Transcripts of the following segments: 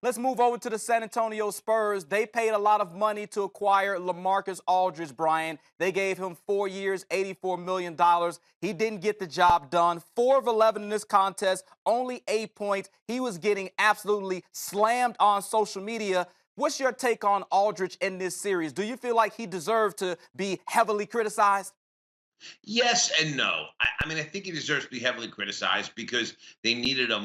Let's move over to the San Antonio Spurs. They paid a lot of money to acquire LaMarcus Aldridge, Brian. They gave him 4 years, $84 million. He didn't get the job done. 4 of 11 in this contest, only 8 points. He was getting absolutely slammed on social media. What's your take on Aldridge in this series? Do you feel like he deserved to be heavily criticized? Yes and no. I mean, I think he deserves to be heavily criticized because they needed a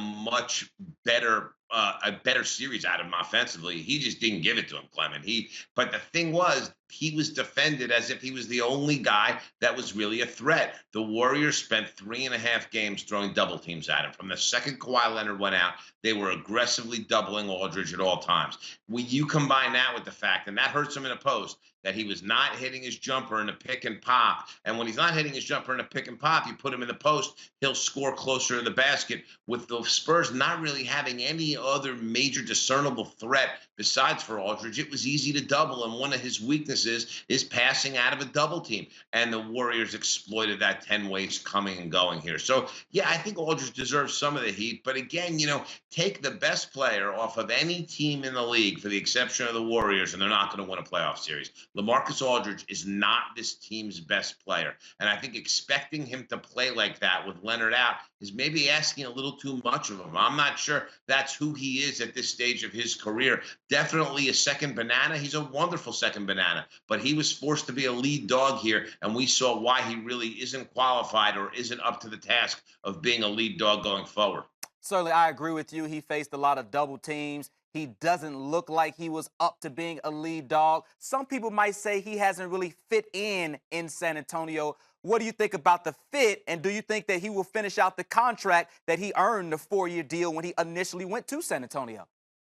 better series out of him offensively. He just didn't give it to him, Clement. But the thing was, he was defended as if he was the only guy that was really a threat. The Warriors spent 3.5 games throwing double teams at him. From the second Kawhi Leonard went out, they were aggressively doubling Aldridge at all times. When you combine that with the fact, and that hurts him in a post, that he was not hitting his jumper in a pick and pop. And when he's not hitting his jumper in a pick and pop, you put him in the post, he'll score closer to the basket. With the Spurs not really having any other major discernible threat besides for Aldridge, it was easy to double. And one of his weaknesses is passing out of a double team. And the Warriors exploited that 10 ways coming and going here. So, yeah, I think Aldridge deserves some of the heat. But again, take the best player off of any team in the league, for the exception of the Warriors, and they're not going to win a playoff series. LaMarcus Aldridge is not this team's best player. And I think expecting him to play like that with Leonard out is maybe asking a little too much of him. I'm not sure that's who he is at this stage of his career. Definitely a second banana. He's a wonderful second banana, but he was forced to be a lead dog here, and we saw why he really isn't qualified or isn't up to the task of being a lead dog going forward. Certainly, I agree with you. He faced a lot of double teams. He doesn't look like he was up to being a lead dog. Some people might say he hasn't really fit in San Antonio. What do you think about the fit? And do you think that he will finish out the contract that he earned, the 4-year deal, when he initially went to San Antonio?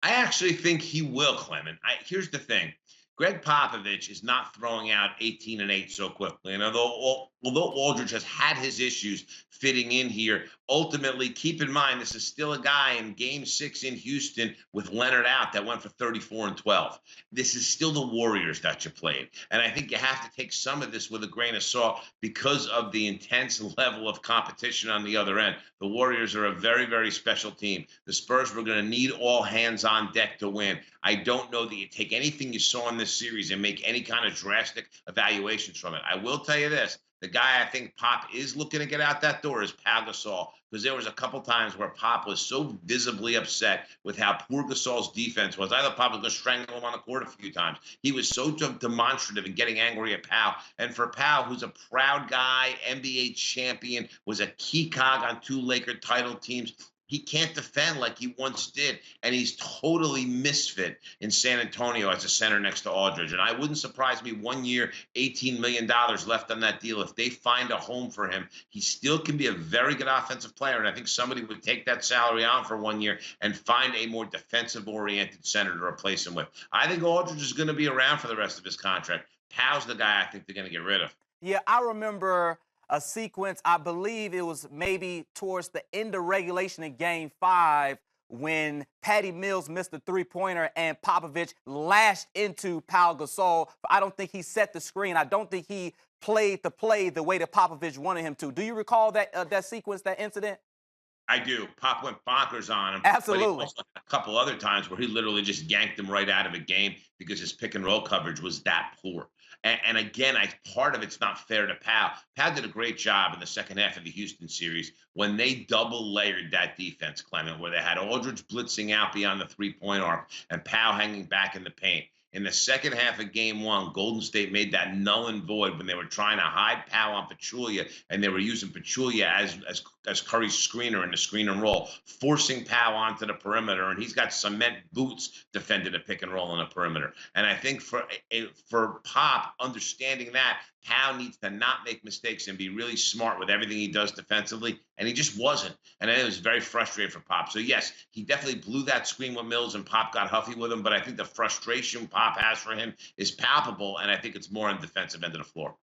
I actually think he will, Clement. Here's the thing. Greg Popovich is not throwing out 18 and 8 so quickly. And although Aldridge has had his issues fitting in here, ultimately, keep in mind, this is still a guy in game 6 in Houston with Leonard out that went for 34 and 12. This is still the Warriors that you played. And I think you have to take some of this with a grain of salt because of the intense level of competition on the other end. The Warriors are a very, very special team. The Spurs were going to need all hands on deck to win. I don't know that you take anything you saw in this series and make any kind of drastic evaluations from it. I will tell you this. The guy I think Pop is looking to get out that door is Pau Gasol, because there was a couple times where Pop was so visibly upset with how poor Gasol's defense was. I thought Pop was going to strangle him on the court a few times. He was so demonstrative and getting angry at Pau. And for Pau, who's a proud guy, NBA champion, was a key cog on 2 Laker title teams, he can't defend like he once did, and he's totally misfit in San Antonio as a center next to Aldridge. And I wouldn't surprise me 1 year, $18 million left on that deal. If they find a home for him, he still can be a very good offensive player, and I think somebody would take that salary on for 1 year and find a more defensive-oriented center to replace him with. I think Aldridge is going to be around for the rest of his contract. Powell's the guy I think they're going to get rid of. Yeah, I remember a sequence, I believe it was maybe towards the end of regulation in game 5, when Patty Mills missed the three-pointer and Popovich lashed into Pau Gasol. I don't think he set the screen. I don't think he played the play the way that Popovich wanted him to. Do you recall that sequence, that incident? I do. Pop went bonkers on him, but he Absolutely. also had a couple other times where he literally just yanked him right out of a game because his pick and roll coverage was that poor. And again, part of it's not fair to Powell. Powell did a great job in the second half of the Houston series when they double layered that defense, Clement, where they had Aldridge blitzing out beyond the 3-point arc and Powell hanging back in the paint. In the second half of game 1, Golden State made that null and void when they were trying to hide Powell on Pachulia, and they were using Pachulia as Curry's screener in the screen and roll, forcing Powell onto the perimeter, and he's got cement boots defending the pick and roll on the perimeter. And I think for Pop, understanding that, Powell needs to not make mistakes and be really smart with everything he does defensively, and he just wasn't. And it was very frustrating for Pop. So, yes, he definitely blew that screen with Mills, and Pop got huffy with him, but I think the frustration Pop has for him is palpable, and I think it's more on the defensive end of the floor.